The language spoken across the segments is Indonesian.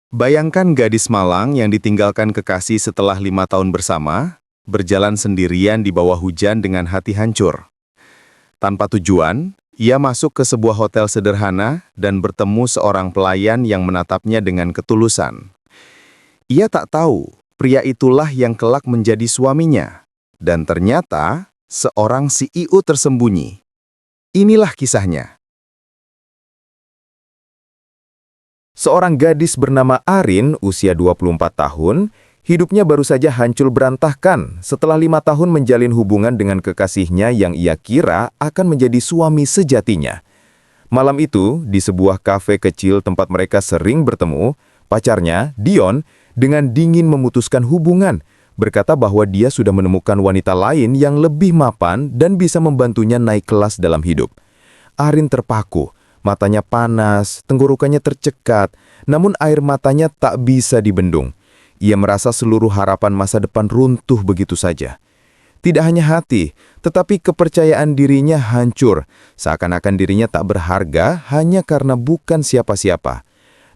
Bayangkan gadis malang yang ditinggalkan kekasih setelah 5 tahun bersama, berjalan sendirian di bawah hujan dengan hati hancur. Tanpa tujuan, ia masuk ke sebuah hotel sederhana dan bertemu seorang pelayan yang menatapnya dengan ketulusan. Ia tak tahu, pria itulah yang kelak menjadi suaminya. Dan ternyata, seorang CEO tersembunyi. Inilah kisahnya. Seorang gadis bernama Arin, usia 24 tahun, hidupnya baru saja hancur berantakan setelah 5 tahun menjalin hubungan dengan kekasihnya yang ia kira akan menjadi suami sejatinya. Malam itu, di sebuah kafe kecil tempat mereka sering bertemu, pacarnya, Dion, dengan dingin memutuskan hubungan, berkata bahwa dia sudah menemukan wanita lain yang lebih mapan dan bisa membantunya naik kelas dalam hidup. Arin terpaku. Matanya panas, tenggorokannya tercekat, namun air matanya tak bisa dibendung. Ia merasa seluruh harapan masa depan runtuh begitu saja. Tidak hanya hati, tetapi kepercayaan dirinya hancur, seakan-akan dirinya tak berharga hanya karena bukan siapa-siapa.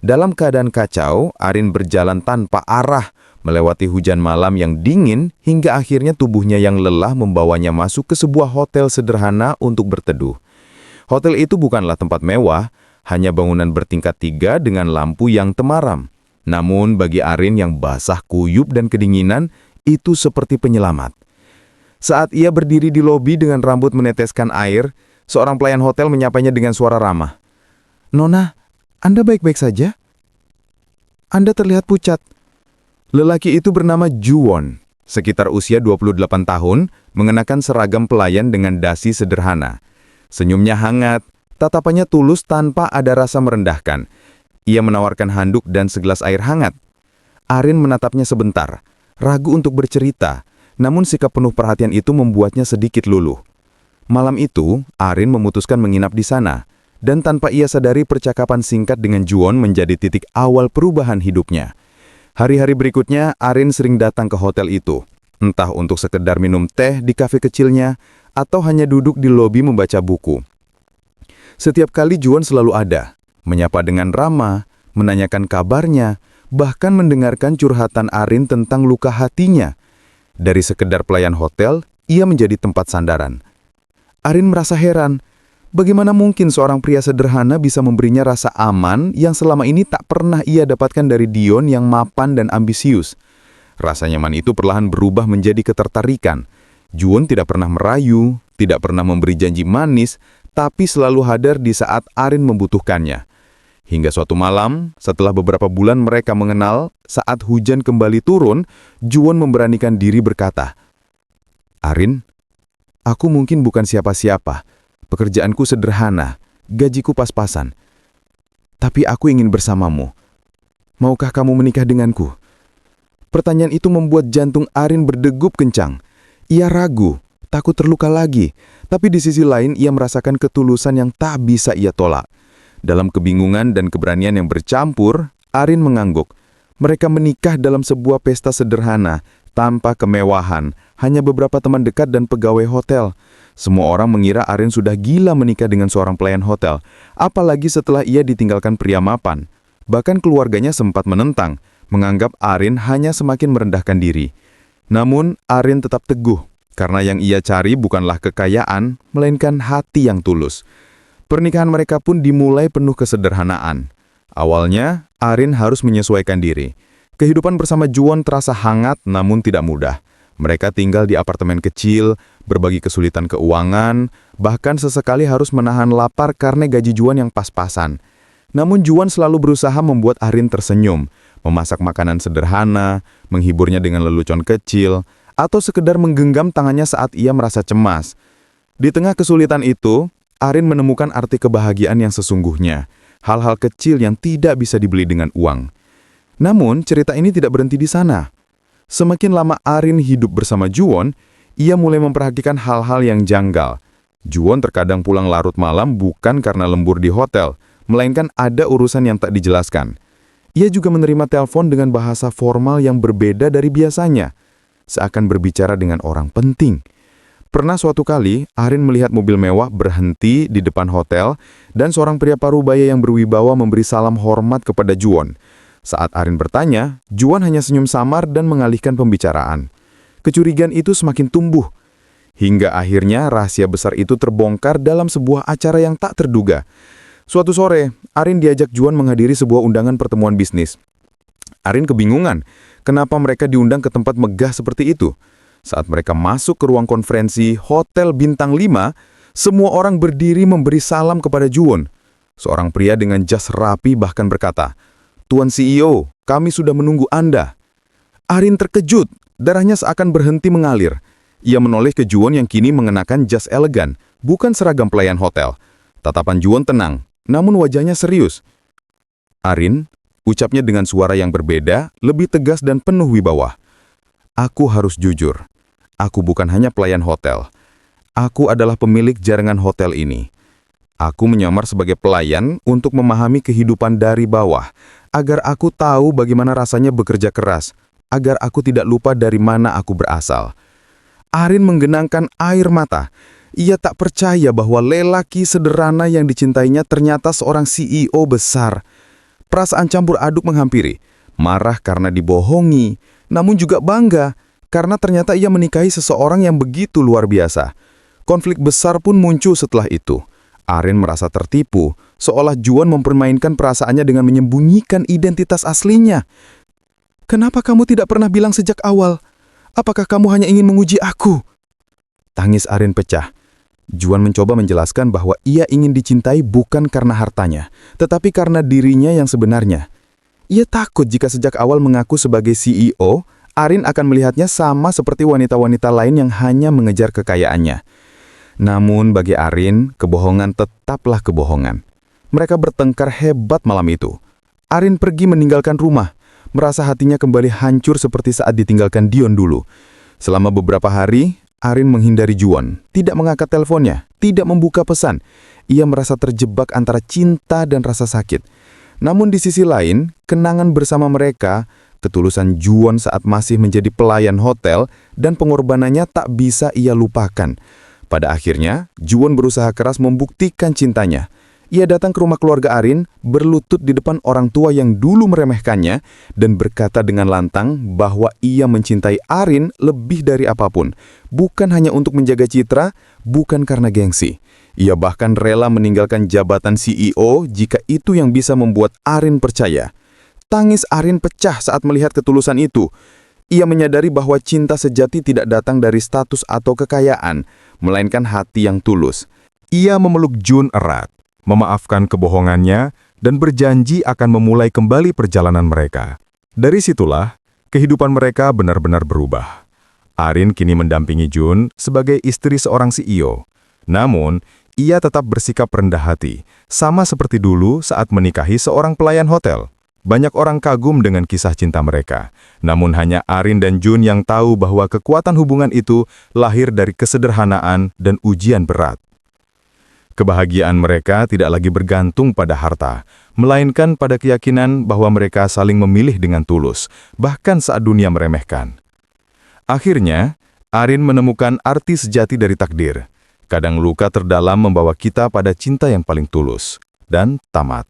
Dalam keadaan kacau, Arin berjalan tanpa arah, melewati hujan malam yang dingin, hingga akhirnya tubuhnya yang lelah membawanya masuk ke sebuah hotel sederhana untuk berteduh. Hotel itu bukanlah tempat mewah, hanya bangunan bertingkat 3 dengan lampu yang temaram. Namun bagi Arin yang basah kuyup dan kedinginan, itu seperti penyelamat. Saat ia berdiri di lobi dengan rambut meneteskan air, seorang pelayan hotel menyapanya dengan suara ramah. "Nona, Anda baik-baik saja? Anda terlihat pucat." Lelaki itu bernama Juwon, sekitar usia 28 tahun, mengenakan seragam pelayan dengan dasi sederhana. Senyumnya hangat, tatapannya tulus tanpa ada rasa merendahkan. Ia menawarkan handuk dan segelas air hangat. Arin menatapnya sebentar, ragu untuk bercerita, namun sikap penuh perhatian itu membuatnya sedikit luluh. Malam itu, Arin memutuskan menginap di sana, dan tanpa ia sadari percakapan singkat dengan Juwon menjadi titik awal perubahan hidupnya. Hari-hari berikutnya, Arin sering datang ke hotel itu, entah untuk sekedar minum teh di kafe kecilnya, atau hanya duduk di lobi membaca buku. Setiap kali Juwon selalu ada, menyapa dengan ramah, menanyakan kabarnya, bahkan mendengarkan curhatan Arin tentang luka hatinya. Dari sekedar pelayan hotel, ia menjadi tempat sandaran. Arin merasa heran, bagaimana mungkin seorang pria sederhana bisa memberinya rasa aman yang selama ini tak pernah ia dapatkan dari Dion yang mapan dan ambisius. Rasa nyaman itu perlahan berubah menjadi ketertarikan. Juwon tidak pernah merayu, tidak pernah memberi janji manis, tapi selalu hadir di saat Arin membutuhkannya. Hingga suatu malam, setelah beberapa bulan mereka mengenal, saat hujan kembali turun, Juwon memberanikan diri berkata, "Arin, aku mungkin bukan siapa-siapa, pekerjaanku sederhana, gajiku pas-pasan. Tapi aku ingin bersamamu. Maukah kamu menikah denganku?" Pertanyaan itu membuat jantung Arin berdegup kencang. Ia ragu, takut terluka lagi, tapi di sisi lain ia merasakan ketulusan yang tak bisa ia tolak. Dalam kebingungan dan keberanian yang bercampur, Arin mengangguk. Mereka menikah dalam sebuah pesta sederhana, tanpa kemewahan, hanya beberapa teman dekat dan pegawai hotel. Semua orang mengira Arin sudah gila menikah dengan seorang pelayan hotel, apalagi setelah ia ditinggalkan pria mapan. Bahkan keluarganya sempat menentang, menganggap Arin hanya semakin merendahkan diri. Namun, Arin tetap teguh, karena yang ia cari bukanlah kekayaan, melainkan hati yang tulus. Pernikahan mereka pun dimulai penuh kesederhanaan. Awalnya, Arin harus menyesuaikan diri. Kehidupan bersama Juwon terasa hangat namun tidak mudah. Mereka tinggal di apartemen kecil, berbagi kesulitan keuangan, bahkan sesekali harus menahan lapar karena gaji Juwon yang pas-pasan. Namun Juwon selalu berusaha membuat Arin tersenyum, memasak makanan sederhana, menghiburnya dengan lelucon kecil, atau sekedar menggenggam tangannya saat ia merasa cemas. Di tengah kesulitan itu, Arin menemukan arti kebahagiaan yang sesungguhnya, hal-hal kecil yang tidak bisa dibeli dengan uang. Namun, cerita ini tidak berhenti di sana. Semakin lama Arin hidup bersama Juwon, ia mulai memperhatikan hal-hal yang janggal. Juwon terkadang pulang larut malam bukan karena lembur di hotel, melainkan ada urusan yang tak dijelaskan. Ia juga menerima telepon dengan bahasa formal yang berbeda dari biasanya, seakan berbicara dengan orang penting. Pernah suatu kali, Arin melihat mobil mewah berhenti di depan hotel dan seorang pria parubaya yang berwibawa memberi salam hormat kepada Juwon. Saat Arin bertanya, Juan hanya senyum samar dan mengalihkan pembicaraan. Kecurigaan itu semakin tumbuh. Hingga akhirnya rahasia besar itu terbongkar dalam sebuah acara yang tak terduga. Suatu sore, Arin diajak Juan menghadiri sebuah undangan pertemuan bisnis. Arin kebingungan, kenapa mereka diundang ke tempat megah seperti itu. Saat mereka masuk ke ruang konferensi Hotel Bintang 5, semua orang berdiri memberi salam kepada Juan. Seorang pria dengan jas rapi bahkan berkata, "Tuan CEO, kami sudah menunggu Anda." Arin terkejut, darahnya seakan berhenti mengalir. Ia menoleh ke Juan yang kini mengenakan jas elegan, bukan seragam pelayan hotel. Tatapan Juan tenang, namun wajahnya serius. "Arin," ucapnya dengan suara yang berbeda, lebih tegas dan penuh wibawa. "Aku harus jujur. Aku bukan hanya pelayan hotel. Aku adalah pemilik jaringan hotel ini. Aku menyamar sebagai pelayan untuk memahami kehidupan dari bawah, agar aku tahu bagaimana rasanya bekerja keras, agar aku tidak lupa dari mana aku berasal." Arin menggenangkan air mata. Ia tak percaya bahwa lelaki sederhana yang dicintainya ternyata seorang CEO besar. Perasaan campur aduk menghampiri. Marah karena dibohongi, namun juga bangga karena ternyata ia menikahi seseorang yang begitu luar biasa. Konflik besar pun muncul setelah itu. Arin merasa tertipu, seolah Juan mempermainkan perasaannya dengan menyembunyikan identitas aslinya. "Kenapa kamu tidak pernah bilang sejak awal? Apakah kamu hanya ingin menguji aku?" Tangis Arin pecah. Juan mencoba menjelaskan bahwa ia ingin dicintai bukan karena hartanya, tetapi karena dirinya yang sebenarnya. Ia takut jika sejak awal mengaku sebagai CEO, Arin akan melihatnya sama seperti wanita-wanita lain yang hanya mengejar kekayaannya. Namun bagi Arin, kebohongan tetaplah kebohongan. Mereka bertengkar hebat malam itu. Arin pergi meninggalkan rumah, merasa hatinya kembali hancur seperti saat ditinggalkan Dion dulu. Selama beberapa hari, Arin menghindari Juan, tidak mengangkat teleponnya, tidak membuka pesan. Ia merasa terjebak antara cinta dan rasa sakit. Namun di sisi lain, kenangan bersama mereka, ketulusan Juan saat masih menjadi pelayan hotel, dan pengorbanannya tak bisa ia lupakan. Pada akhirnya, Juan berusaha keras membuktikan cintanya. Ia datang ke rumah keluarga Arin, berlutut di depan orang tua yang dulu meremehkannya, dan berkata dengan lantang bahwa ia mencintai Arin lebih dari apapun. Bukan hanya untuk menjaga citra, bukan karena gengsi. Ia bahkan rela meninggalkan jabatan CEO jika itu yang bisa membuat Arin percaya. Tangis Arin pecah saat melihat ketulusan itu. Ia menyadari bahwa cinta sejati tidak datang dari status atau kekayaan, melainkan hati yang tulus. Ia memeluk Jun erat, memaafkan kebohongannya, dan berjanji akan memulai kembali perjalanan mereka. Dari situlah, kehidupan mereka benar-benar berubah. Arin kini mendampingi Jun sebagai istri seorang CEO. Namun, ia tetap bersikap rendah hati, sama seperti dulu saat menikahi seorang pelayan hotel. Banyak orang kagum dengan kisah cinta mereka, namun hanya Arin dan Jun yang tahu bahwa kekuatan hubungan itu lahir dari kesederhanaan dan ujian berat. Kebahagiaan mereka tidak lagi bergantung pada harta, melainkan pada keyakinan bahwa mereka saling memilih dengan tulus, bahkan saat dunia meremehkan. Akhirnya, Arin menemukan arti sejati dari takdir. Kadang luka terdalam membawa kita pada cinta yang paling tulus dan tamat.